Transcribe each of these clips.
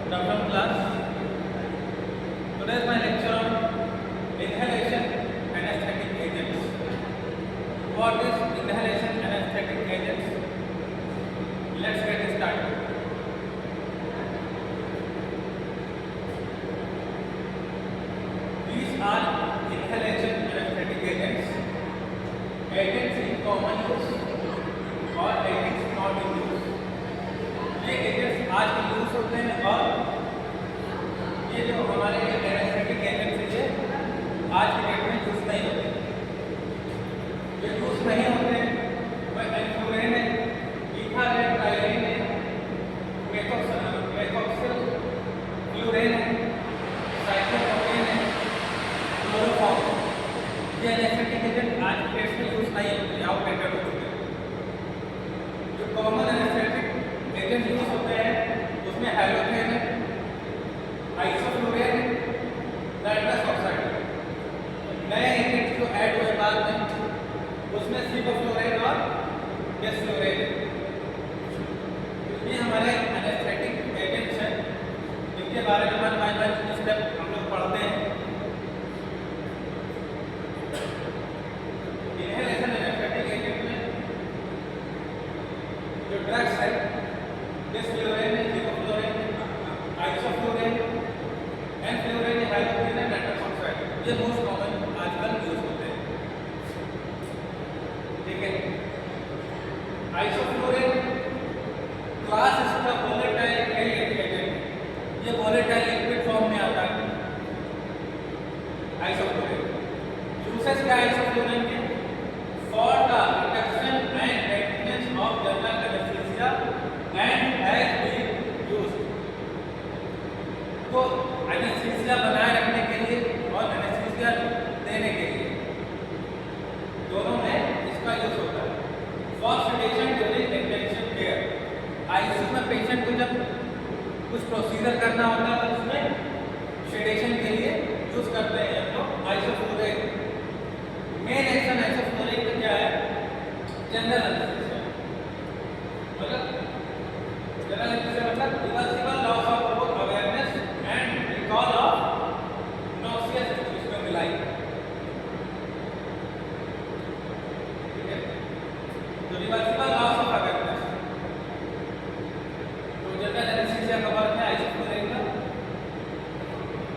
Good afternoon, class. Today is my lecture on inhalation anesthetic agents. What is inhalation anesthetic agents? Let's get started. These are inhalation anesthetic agents. Agents in common use और agents not in use. ये agents आज के use होते हैं और ये जो हमारे एनेस्थेटिक एजेंट्स है आज के डेट में यूज नहीं होते। जो यूज नहीं होते वह एन्फ्लुरेन है, ईथर है, ट्राइलेन है, मेथोक्सिल फ्लूरेन है, साइक्लोप्रोपेन है, क्लोरोफॉर्म। ये एनेस्थेटिक एजेंट आज के डेट में यूज नहीं होते, आउटडेटेड हो चुके हैं। जो कॉमन एनेस्थेटिक एजेंट यूज होते हैं उसमें हैलोथेन है, आइसोफ्लोरेन, नाइट्रस ऑक्साइड। नए एजेंट जो ऐड हुए बाद में उसमें सिबोफ्लोरेन और डेसफ्लोरेन है। ये हमारे एनेस्थेटिक एजेंट्स हैं, इनके बारे में वन बाय वन स्टेप हम लोग पढ़ते हैं। इनहेलेशन एनेस्थेटिक एजेंट में जो ड्रग्स है डेसफ्लोरेन है, सिबोफ्लोरेन है, isoflurane, enflurane, halothane, nitrous oxide. ये मोस्ट कॉमन आजकल यूज होते हैं। ठीक है, आइसोफ्लोरेन क्लास इसका वोलेटाइल एजेंट, ये वोलेटाइल लिक्विड फॉर्म में आता है। आइसोफ्लोरेन यूसेस क्या आइसोफ्लोरेन के for the reduction and maintenance of general anaesthesia and has been used. तो एनेस्थीसिया बनाए रखने के लिए और एनेस्थीसिया देने के लिए दोनों में इसका यूज होता है। For sedation during intensive care, ICU में पेशेंट को जब कुछ प्रोसीजर करना होता है तो उसमें सेडेशन के लिए यूज करते हैं हम लोग आइसोफ्लोरेन। मेन एक्शन आइसोफ्लोरेन का क्या है? जनरल एनेस्थीसिया, मतलब जनरल एनेस्थीसिया मतलब reversible loss of both awareness and recall of noxious stimuli. ठीक है, तो रिवर्सिबल लॉस ऑफ अवेयरनेस तो जनरल एनेस्थीसिया कवर है आइसोफ्लोरेन का।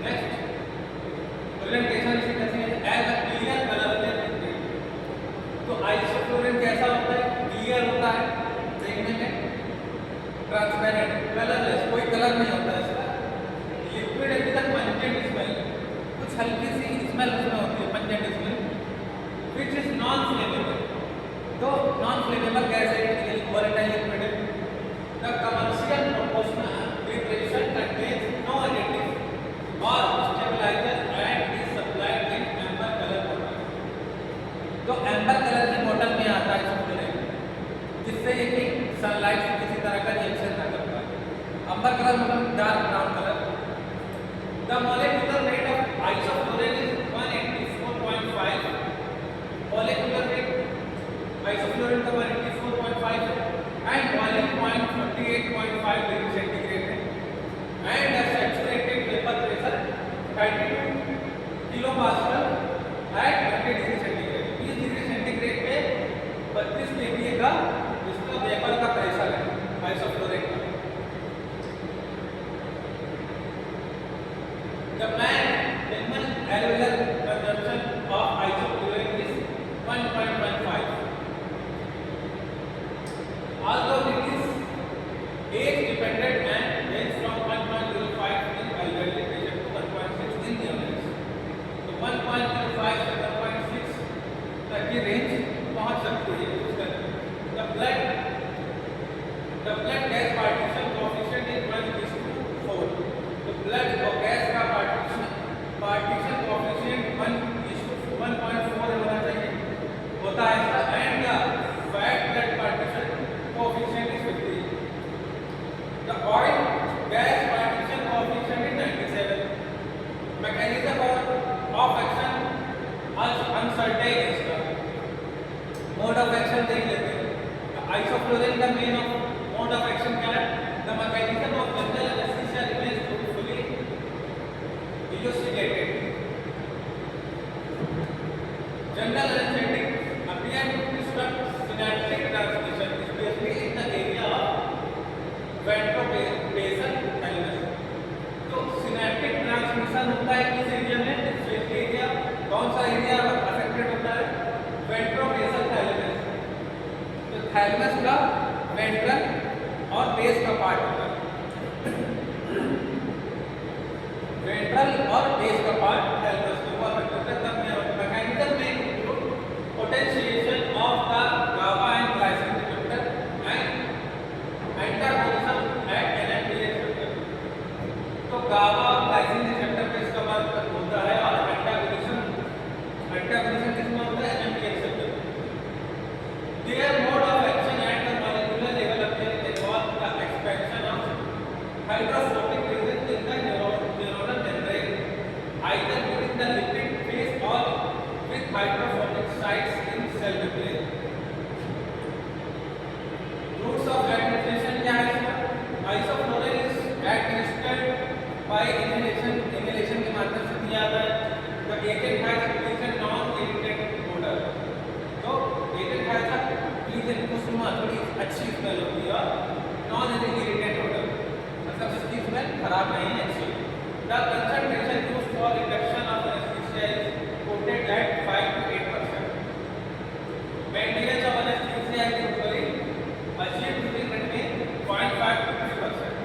नेक्स्ट प्रेजेंटेशन इसकी कैसी है? As a clear colourless liquid. तो आइसोफ्लोरेन कैसा होता है? क्लियर होता है देखने में, ट्रांसपेरेंट, कलरलेस, कोई कलर नहीं होता है इसका। लिक्विड है विद पंजेंट स्मेल, कुछ हल्की सी स्मेल उसमें होती है, pungent smell, which is non flammable. तो नॉन फ्लेमेबल गैस है, वोलेटाइल लिक्विड है। The commercial proportional preparation contains no additive और stabiliser and is supplied in amber colour bottle. तो एम्बर कलर की बोतल में आता है आइसोफ्लोरेन, जिससे ये कि सनलाइट से किसी तरह का रिएक्शन ना कर पाए। अंबर कलर मतलब dark brown colour. The molecular weight of isoflurane is 184.5। Molecular weight isoflurane का 184.5 है and boiling point 48.5 degree centigrade है and saturated vapour pressure 32 kilopascal at 20 degree centigrade. 20 degree centigrade पे 32 kPa का इसका वेपर का pressure है isoflurane का। The minimum alveolar consumption of isoflurane is 1.15. Although it is age dependent and ranges from 1.05 in elderly patient to 1.6 in young. तो 1.05 से 1.6 तक की रेंज पहुंच सकती है यूज करने। The blood gas partition coefficient is 1:4. तो ब्लड और गैस का पार्टीशन कोएफिशिएंट 1:4 होना चाहिए, होता है इसका। And the fat blood partition coefficient is 50. The oil gas partition coefficient is 97. Mechanism of action uncertain इसका। मोड ऑफ एक्शन देख लेते हैं। आइसोफ्लोरेन का main mode of action part होता है, वेंट्रल और बेस का पार्ट हेल्पस को अफेक्ट करता है। तब मैकेनिज्म में include potentiation of the GABA and glycine receptor and antagonism at NMDA receptor. तो गाबा और ग्लाइसिन रिसेप्टर पे इसका बात होता है और एंटागोनिज्म किसमें होता है? NMDA receptor. Their mode of action at the molecular level appear involve the expansion of hydrophobic region in the neuronal membrane either within the lipid phase or with hydrophobic sites in cell membrane. Routes of administration क्या है इसका? Isoflurane is administered by inhalation के माध्यम से दिया जाता है। The agent has a pleasant non-irritant odor. तो agent has a pleasant खुशनुमा थोड़ी अच्छी स्मेल होती है और non-irritant odor मतलब इसकी स्मेल खराब नहीं है, अच्छी। The concentration used for reduction of anesthesia is quoted at 5 to 8%. Maintenance of anesthesia is usually achieved during between 0.5 to 3%.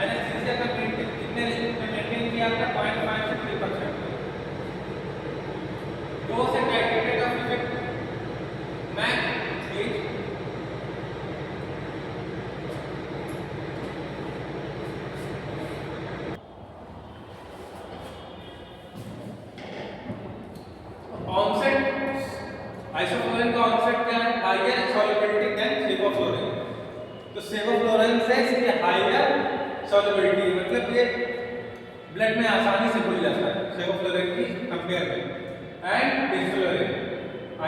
Anesthesia का कितने मेंटेन किया था? 0.5 से 3%. Dose and titrated of effect max is isoflurane का ऑनसेट क्या है? Higher solubility than sevoflurane. तो sevoflurane से इसकी हायर सॉल्युबिलिटी मतलब ये ब्लड में आसानी से घुल जाता है सेवोफ्लोरेन की कंपेयर में। And desflurane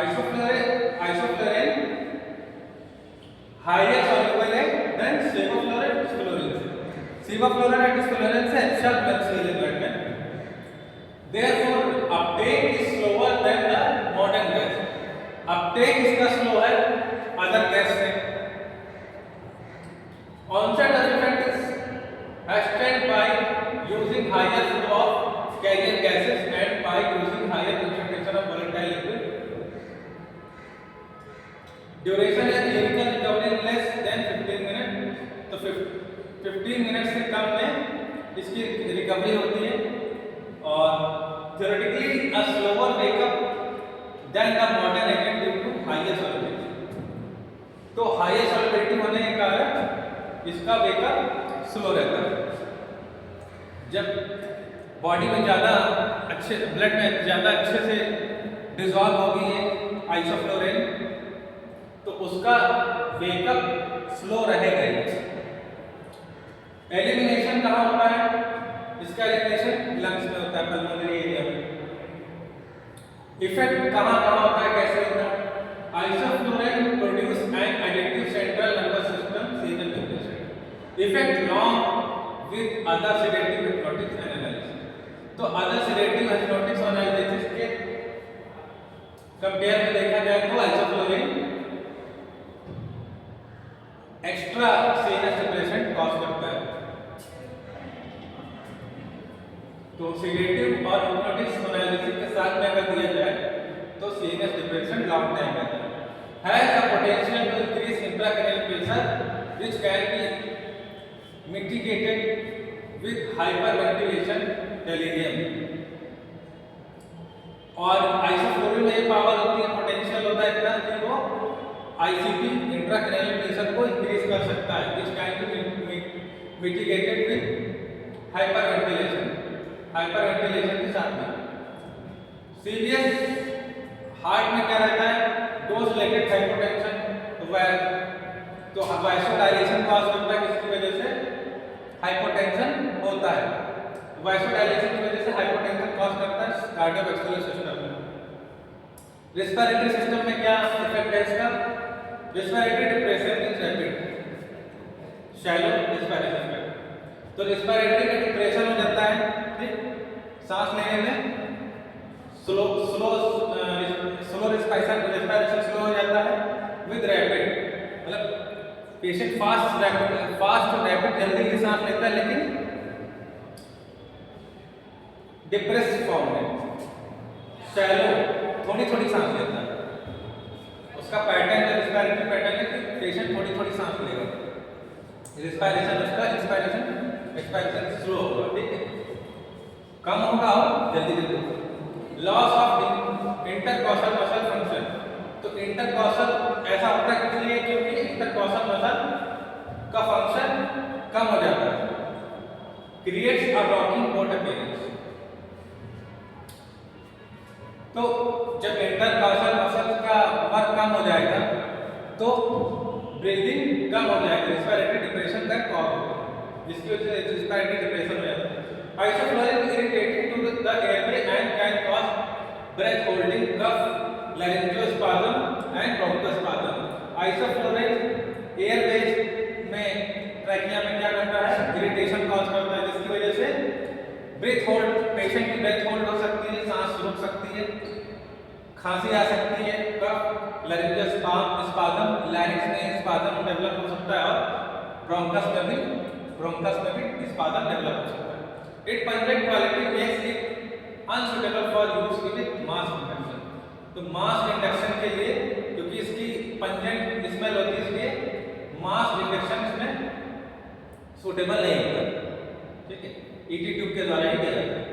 isoflurane higher soluble है देन सेवोफ्लोरेन डिस्फ्लोरेन से। सेवोफ्लोरेन और डिस्फ्लोरेन से अच्छा ब्लड सेल है ब्लड में। Therefore, uptake is slower than the modern gas. Uptake इसका स्लो है अदर गैस से। Onset of effect is hastened by using higher flow of carrier gases and by using higher concentration of volatile liquid. Duration is clinical recovery less than 15 minutes. तो 15 minute से कम में इसकी recovery होती है और theoretically a slower wake-up than the modern agent due to higher solubility. तो higher solubility होने के कारण इसका वेकअप स्लो रहता है। जब बॉडी में ज़्यादा अच्छे ब्लड में ज़्यादा अच्छे से डिसॉल्व होगी है आइसोफ्लोरेन तो उसका वेकअप स्लो रहेगा। एलिमिनेशन कहाँ होता है? इसका एलिमिनेशन लंग्स में होता है, पल्मोनरी एरिया में। इफेक्ट कहाँ होता है, कैसे होता है? Isoflurane produce an addictive central nervous system season depression effect long with other sedative hypnotics analysis. तो अदर सेडेटिव हिप्नोटिक्स एनालिसिस के कंपेयर में देखा जाए तो isoflurane extra serious depression cause करता है। तो सेडेटिव और हिप्नोटिक्स एनालिसिस के साथ में अगर दिया जाए तो सीरियस डिप्रेशन लॉन्ग टाइम रहता है। Has a potential to increase intracranial pressure which can be mitigated with hyperventilation delirium. और आइसोफ्लोरेन में ये पावर होती है, पोटेंशियल होता है इतना कि वो आईसीपी इंट्राक्रैनियल प्रेशर को इंक्रीज कर सकता है which can be mitigated with hyperventilation के साथ में। सीरियस हार्ट में क्या रहता है? डोज रिलेटेड हाइपोटेंशन तो वाइसोडाइलेशन कॉज करता है, किसकी वजह से? हाइपोटेंशन होता है। वाइसोडाइलेशन की वजह से हाइपोटेंशन कॉज करता है कार्डियोवैस्कुलर सिस्टम में। रेस्पिरेटरी सिस्टम में क्या इफेक्ट है इसका? Respiratory depression means rapid shallow respiration में। तो रेस्पिरेटरी का डिप्रेशन हो जाता है, ठीक, सांस लेने में स्लो रेस्पिरेशन स्लो हो जाता है विद रैपिड मतलब पेशेंट फास्ट और रैपिड जल्दी सांस लेता है लेकिन डिप्रेस फॉर्म में शैलो थोड़ी सांस लेता है। उसका पैटर्न रेस्पिरेटरी पैटर्न है कि पेशेंट थोड़ी सांस लेगा। रिस्पायरेशन उसका एक्सपायरेशन स्लो होगा, ठीक है, कम होगा और जल्दी जल्दी। लॉस ऑफ इंटरकॉशल मसल फंक्शन, तो इंटरकॉशल ऐसा होता है किस लिए, क्योंकि इंटरकॉशल मसल का फंक्शन कम हो जाता है, creates a rocking boat appearance. तो जब इंटरकॉशल मसल का वर्क कम हो जाएगा तो ब्रीदिंग कम हो जाएगी, रेस्पिरेटरी डिप्रेशन का कॉज होगा, जिसकी वजह से रेस्पिरेटरी डिप्रेशन हो जाता है। Isoflurane irritating to the airway and can cause breath holding, cough, laryngospasm and bronchospasm. Isoflurane airways में, ट्रैकिया में क्या करता है, इरिटेशन कॉज करता है, जिसकी वजह से ब्रेथ होल्ड, पेशेंट की ब्रेथ होल्ड हो सकती है, सांस रुक सकती है, खांसी आ सकती है, कफ, लैरिंजियोस्पाज्म, लैरिंक्स में स्पाज्म डेवलप हो सकता है, और ब्रोंकस में भी स्पाज्म डेवलप हो सकता है। It pungent quality makes it unsuitable for use with mass induction. तो मास इंडक्शन के लिए, क्योंकि इसकी पंजेंट स्मेल होती है, इसलिए मास इंडक्शन में सुटेबल नहीं होता, ठीक है, ईटी ट्यूब के द्वारा ही दिया जाता है।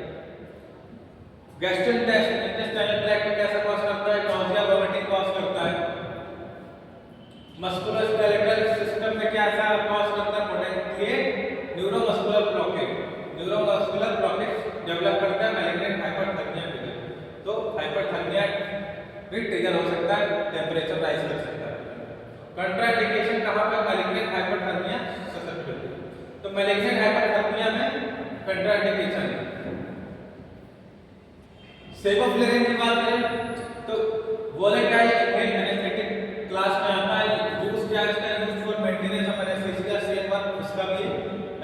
गैस्ट्रोइंटेस्टाइनल ट्रैक्ट में कैसा कॉज करता है, नॉजिया, वोमिटिंग कॉज करता है। मस्कुलोस्केलेटल सिस्टम में क्या ऐसा कॉज करता है, potential neuromuscular blockage, neuromuscular blockage develop करता है मैलिग्नेंट हाइपरथर्मिया के। तो हाइपरथर्मिया भी ट्रिगर हो सकता है, टेंपरेचर राइज कर सकता है। कंट्राइंडिकेशन कहां पर, मैलिग्नेंट हाइपरथर्मिया ससेप्टिबिलिटी। तो मैलिग्नेंट हाइपरथर्मिया में कंट्राइंडिकेशन है। सेवोफ्लोरिन की बात करें तो वोलेटाइल एनेस्थेटिक क्लास में आता है। यूज क्या है, इसका use for maintenance of anaesthesia, same work इसका भी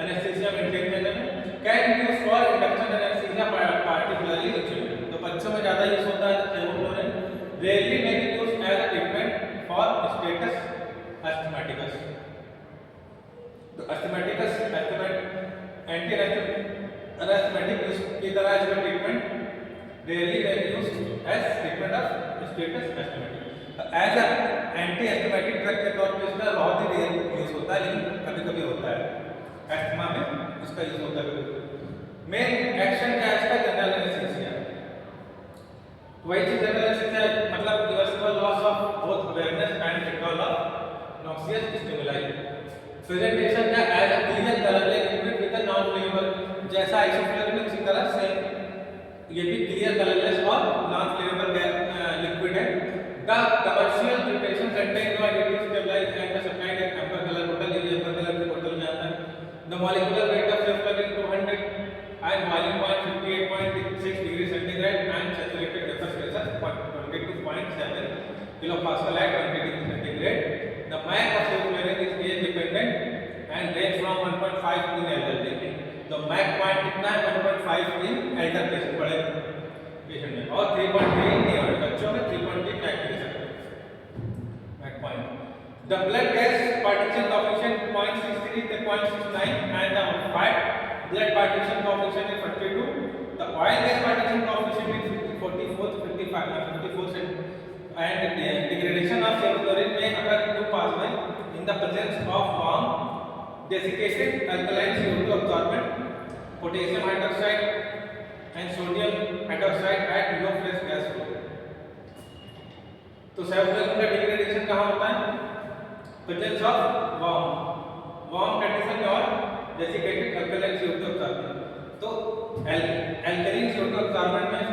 एनेस्थीसिया मेंटेन करने में। Can use for induction anaesthesia particularly in children, तो बच्चों में ज्यादा यूज होता है sevoflurane. Rarely may be used as a treatment for status asthmaticus. तो अस्थमैटिकस एंटी अस्थमैटिक की तरह इसका treatment rarely when used as treatment of status asthmatic। as a anti asthmatic drug के तौर पे इसका बहुत ही रेयर यूज होता है, लेकिन कभी कभी होता है अस्थमा में इसका यूज होता है। मेन एक्शन क्या है इसका, जनरल एनेस्थीसिया। वही चीज जनरल एनेस्थीसिया मतलब reversible loss of both awareness and control of noxious stimuli. Presentation क्या, as a clear colourless liquid with a non flammable, जैसा आइसोफ्लोरिन उसी तरह से ये भी क्लियर कलरलेस और नॉन फ्लेमेबल लिक्विड है। The commercial preparation contain no additive stabilise and supplied in amber colour बोतल, ये एम्बर कलर की बोतल में आता है। The molecular weight of sevoflurane 200 and boiling point 58.6 degree centigrade and saturated vapour pressure 22.7 kilopascal at 20 degree centigrade. The MAC of sevoflurane is age dependent and range from 1.5 in elderly। तो MAC point कितना है, 1.5 in elder patient, बड़े patient में, और 3.3 in neuro बच्चों में 3.3 MAC MAC point. The blood gas partition coefficient 0.63 to 0.69 and the white blood partition coefficient is 42। The oil gas partition coefficient is 44 to 54 and degradation of sevoflurane may occur in two pathways in the presence of warm desiccated alkaline CO2 absorbent, potassium hydroxide and sodium hydroxide at low fresh gas flow। तो सेवफ्लोरिन का degradation कहाँ होता है, presence of warm condition में और desiccated alkaline CO2 absorbent। तो alkaline CO2 absorbent में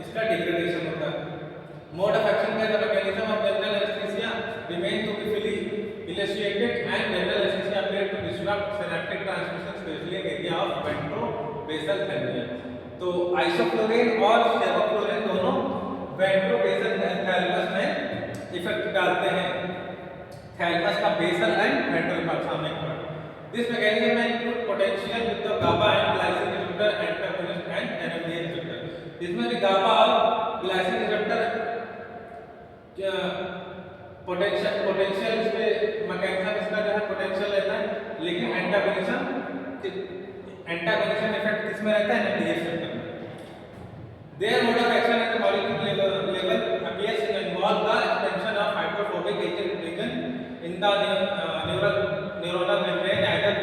इसका डिग्रेडेशन होता है। मोड ऑफ एक्शन का mechanism of general anaesthesia remain to be fully illustrated and general anesthesia appear to disrupt synaptic transmission especially in area of ventrobasal ganglia। तो आइसोफ्लोरिन और सेवोफ्लोरिन दोनों वेंट्रोबेसल thalamus में effect डालते हैं, थैलेमस का बेसल एंड वेंट्रल पार्ट सामने का। दिस मैकेनिज्म में include potential with the GABA and glycine receptor antagonist and NMDA receptor. इसमें भी गाबा और ग्लाइसिन रिसेप्टर पोटेंशियल इस पे मैकेनिज्म इसका जो है पोटेंशियल रहता है, लेकिन एंटागोनिज्म इफेक्ट किसमें रहता है, एनएमडीए रिसेप्टर में। Their mode of action at the molecular level appears to involve the expansion of hydrophobic agent in the neural membrane either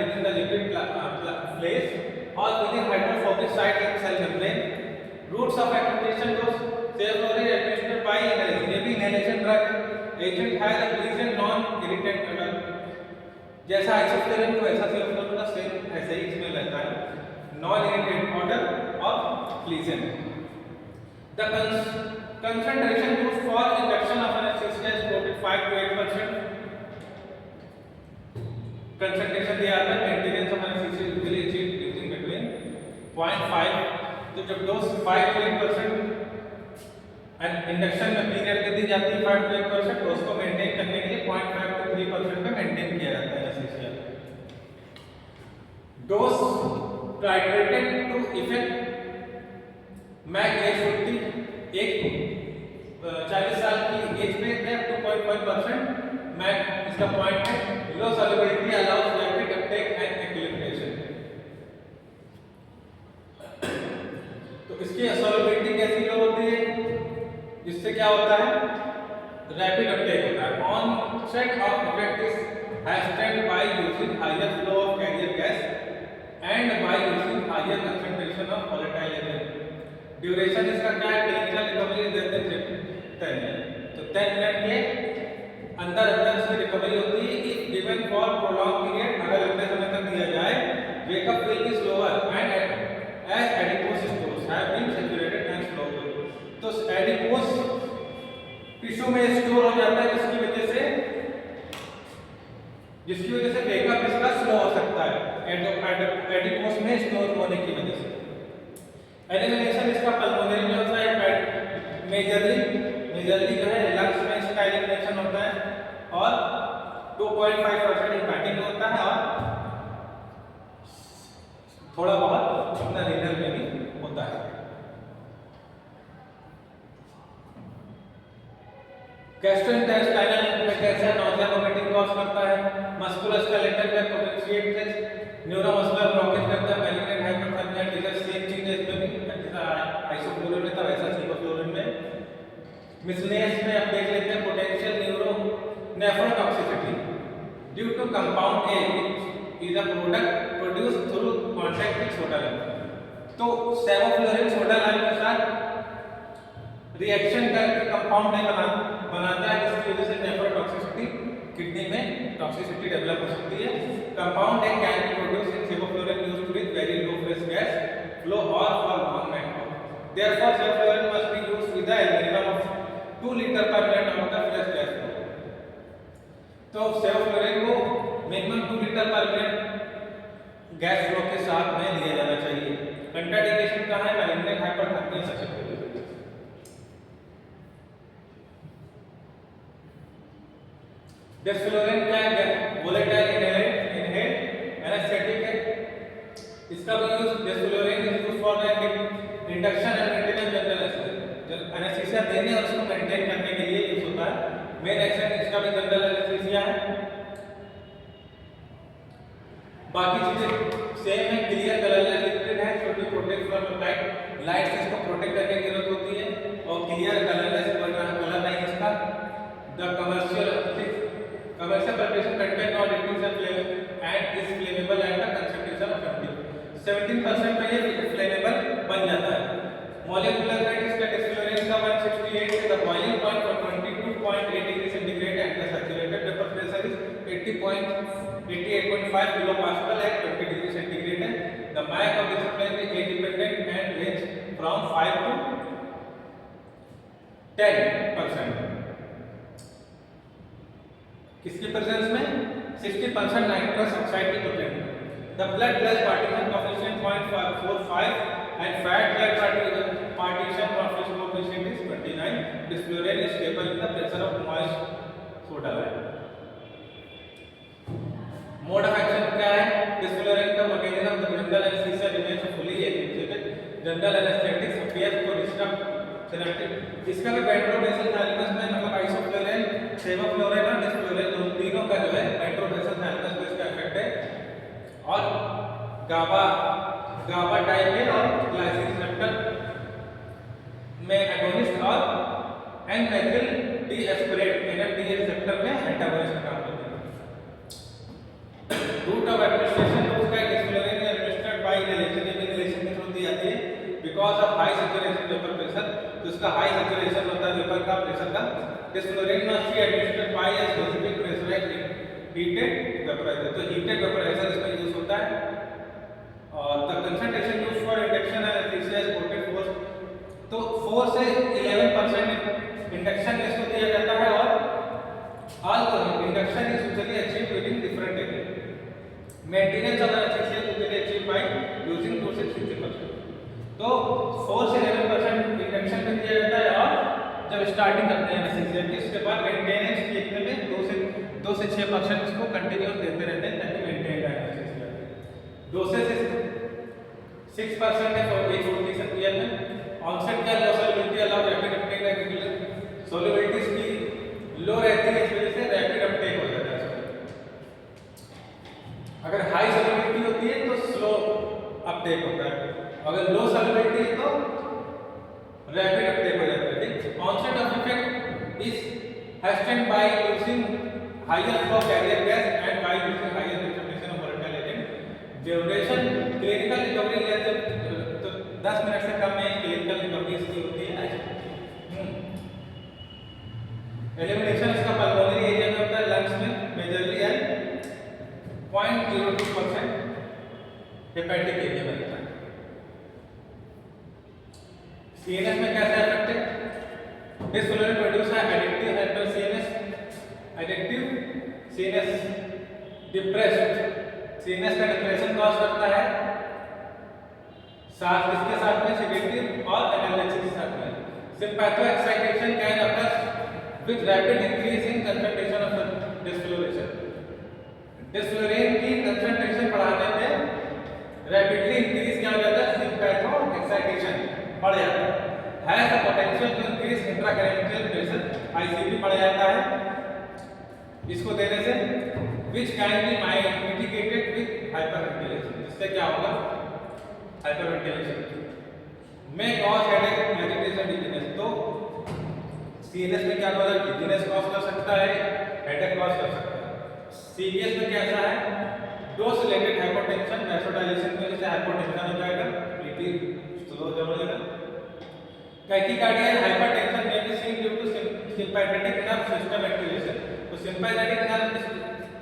resides in cell membrane. Routes of administration dose sevoflurane administered by inhalation. ये भी inhalation drug है. Agent has a pleasant non-irritant odor. जैसा आइसोफ्लोरिन को ऐसा sevoflurane का same ऐसे ही इसमें रहता है. Non-irritant odor और pleasant. The concentration used for induction of anesthesia is quoted 5 to 8%. Concentration दिया है. Maintenance of anesthesia usually achieved using between 0.5. तो जब डोज 5 to 8% एंड इंडक्शन में पीरियड के दी जाती है 5 to 8%, तो उसको मेंटेन करने के लिए 0.5 to 3% पे मेंटेन किया जाता है anaesthesia. Dose titrated to effect MAC as 50 एक 40 साल की एज पे है 2.5%. मैक इसका पॉइंट है. Low solubility allows rapid uptake and equilibration. तो इसकी सॉल्युबिलिटी कैसी लो होती है, इससे क्या होता है, रैपिड अपटेक होता है. Onset of effect is hastened by using higher flow of carrier gas and by using higher concentration of volatile agent. Duration इसका क्या है, क्लिनिकल रिकवरी देते हैं 10 मिनट. तो 10 मिनट के अंदर इसकी रिकवरी होती है. If given for prolong period, अगर लंबे समय तक दिया जाए, wake up will be slower and as adipose stores have been saturated and slower. तो एडिपोस टिश्यू में स्टोर हो जाता है, जिसकी वजह से वेकअप इसका स्लो हो सकता है एडिपोस में स्टोर होने की वजह से. एलिमिनेशन इसका पल्मोनरी में होता है. मेजरली जो है लंग्स में इसका एलिमिनेशन होता है और 2.5% हेपेटिक होता है और थोड़ा बहुत अपना रीनल में भी होता है. गैस्ट्रोइंटेस्टाइनल में कैसे नॉजिया वोमिटिंग कॉज करता है. मस्कुलोस्केलेटल में पोटेंशिएट न्यूरोमस्कुलर ब्लॉकेज करता है. मैलिग्नेंट हाइपरथर्मिया डिजीज सेम चीज है इसमें भी. आइसोफ्लोरिन में था वैसा सेवोफ्लोरिन में. मिसलेनियस में आप देख लेते हैं potential neuro nephrotoxicity due to compound A which is a product produced through contact with soda lime. तो सेवोफ्लोरिन सोडा लाइम के साथ रिएक्शन करके कंपाउंड ए बनाता है, जिसकी वजह से नेफ्रोटॉक्सिसिटी किडनी में टॉक्सिसिटी डेवलप हो सकती है. Compound A can be produced in sevoflurane used with very low fresh gas flow और for long night. Therefore sevoflurane must be used with the minimum of 2 litre per minute of the fresh gas flow. तो sevoflurane को minimum 2 litre per minute gas flow के साथ में लिया जाना चाहिए. Contraindication कहाँ है, मैलिग्नेंट हाइपरथर्मिया सस्पेक्टेड. डेस्फ्लोरिन क्या है, वोलेटाइल इनहेलेंट एनेस्थेटिक है. इसका भी use desflurane is used for the induction and maintenance general anaesthesia देने और उसको मेंटेन करने के लिए यूज होता है. मेन एक्शन इसका भी जनरल एनेस्थीसिया है. बाकी चीजें सेम है. क्लियर कलरलेस लिक्विड है, should be protect from light. Light से इसको प्रोटेक्ट करने की जरूरत होती है. और क्लियर कलरलेस कलर नहीं इसका. The commercial preparation contain or reduce the flame and is flammable at the concentration of 17% पे ये flammable बन जाता है. Molecular weight इसका डेस्फ्लोरिन का 168 है. The boiling point from 22.8 degree centigrade and the saturated vapor pressure is 88.5 kilopascal at 20 degree centigrade है. The MAC of this flame is independent and range from 5 to 10%. किसकी प्रेजेंस में 60% nitrous oxide की presence में. The blood gas partition coefficient 0.45 and fat gas partition coefficient is 29. Desflurane is stable in the pressure of moist soda lime. Mode of action क्या है, desflurane का mechanism the general anaesthesia remains fully activated. General anaesthetics appear to disturb synaptic. इसका भी वेंट्रोवेसल thalamus में मतलब आइसोफ्लोरिन, सेवोफ्लोरिन और डिस्फ्लोरिन तीनों का जो है वेंट्रोवेसल थैलेमस पे इसका इफेक्ट है. और गाबा टाइप है और ग्लाइसिन रिसेप्टर में एगोनिस्ट और एन-मेथिल डीएस्पिरेट एनएमडीए रिसेप्टर में एंटागोनिस्ट काम करते हैं. रूट ऑफ एडमिनिस्ट्रेशन उसका डिस्फ्लोरिन एडमिनिस्ट्रेड बाय इनहेलेशन. इनहेलेशन की थ्रू दी जाती because of high saturation vapour pressure, तो इसका हाई सैचुरेशन होता है वेपर का प्रेशर का, this fluorine must be administered by a specific pressurised heated vaporiser, तो हीटेड वेपराइजर इसमें यूज होता है। और the concentration used for induction anaesthesia is coated force, तो 4 से 11% इंडक्शन में इसको दिया जाता है, और all induction is usually achieved during different area, maintenance of anaesthesia is usually achieved by using 2 से 60%, तो 4 से 11% इंडक्शन में दिया जाता है, और जब स्टार्टिंग करते हैं एनेस्थीसिया की उसके बाद मेंटेनेंस के इतने में 2 से 6% इसको कंटिन्यूअस देते रहते हैं ताकि मेंटेन रहे एनेस्थीसिया। 2 से 6% है तो ये छोटी सकती है में ऑनसेट क्या लो सॉल्युबिलिटी अलाउ रैपिड अपटेक है, सॉल्युबिलिटी इसकी लो रहती है, इस वजह से रैपिड अपटेक हो जाता है। अगर हाई सॉल्युबिलिटी होती है तो स्लो अपटेक होता है, अगर लो सॉल्युबिलिटी है तो रैपिड अपटेक हो जाता है। ठीक, onset of effect is hastened by using higher flow carrier gas and by using higher concentration of volatile agent। Duration clinical recovery लेते तो 10 मिनट से कम में क्लिनिकल रिकवरी इसकी होती है। एलिमिनेशन इसका पल्मोनरी एरिया में होता है, लंग्स में मेजरली है 0.02% हेपेटिक एरिया में होता है। सीएनएस में कैसा इफेक्ट है? This fluoride produce an additive enter CNS depressed, CNS का डिप्रेशन कॉज करता है, साथ इसके साथ में सेडेटिव और एनाल्जेसिक के साथ में। Sympatho excitation can occur with rapid increase in concentration of desflurane, desflurane की कंसंट्रेशन बढ़ाने पे रैपिडली इंक्रीज क्या हो जाता है, सिम्पैथो एक्साइटेशन बढ़ जाता है, has the potential to increase intracranial pressure, ICP बढ़ जाता है इसको देने से, which can be mitigated with hyperventilation, इससे क्या होगा, हाइपरवेंटिलेशन में कॉज हेडेक एजिटेशन डिजीनेस, तो सीएनएस में क्या कॉज डिजीनेस कॉज कर सकता है, हेडेक कॉज कर सकता है। सीवीएस में कैसा है, डोज रिलेटेड हाइपोटेंशन, वैसोडाइलेशन में जैसे हाइपोटेंशन हो जाएगा, बीपी स्लो हो जाएगा। टैकीकार्डिया एंड हाइपरटेंशन में be seen due to sympathetic nerve system activation, तो सिंपैथेटिक नर्व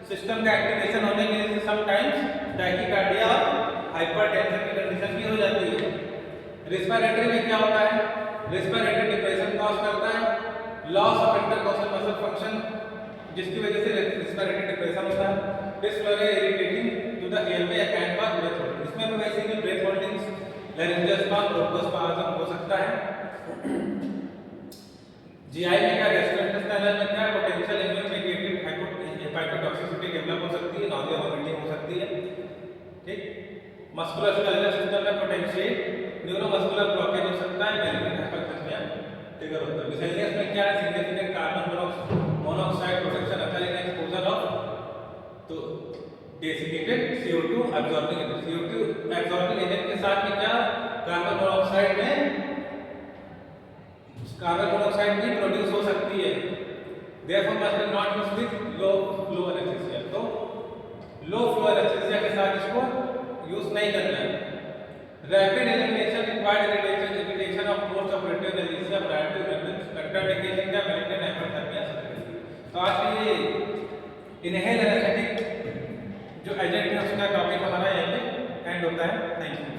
सिस्टम का एक्टिवेशन होने की वजह से समटाइम्स टैकीकार्डिया और हाइपरटेंशन की कंडीशन भी हो जाती है। रेस्पिरेटरी में क्या होता है, रेस्पिरेटरी डिप्रेशन कॉज करता है, loss of intercostal muscle function जिसकी वजह से रेस्पिरेटरी डिप्रेशन होता है। This fluorine irritating to the airway या कैन कॉज ब्रेथ होल्डिंग, इसमें भी वैसे ही breath holding laryngeal spasm bronchospasm हो सकता है। जीआई में क्या, गैस्ट्रोइंटेस्टाइनल में क्या, potential immune mediated hepatotoxicity develop हो सकती है, नॉजिया वॉमिटिंग हो सकती है। ठीक, मस्कुलर स्केलेटल सिस्टम में पोटेंशियल न्यूरोमस्कुलर ब्लॉकेज हो सकता है, मेलिग्नेंट हाइपरटेंशन ट्रिगर होता है। मिसेलियस में क्या है, significant carbon monoxide production occur in exposure of, तो desiccated CO2 absorbing agent, CO2 absorbing agent के साथ में क्या, कार्बन मोनोऑक्साइड में कार्बन मोनोऑक्साइड भी प्रोड्यूस हो सकती है, therefore must be not used with low flow anesthesia, तो लो फ्लो एनेस्थीसिया के साथ इसको यूज नहीं करना है। Rapid elimination required irritation of post operative anaesthesia prior to contraindication या मैलिग्नेंट हाइपरथर्मिया सर्जरी। तो आज के ये इनहेल एनेस्थेटिक जो एजेंट है उसका टॉपिक हमारा यहाँ पे एंड होता है। Thank you.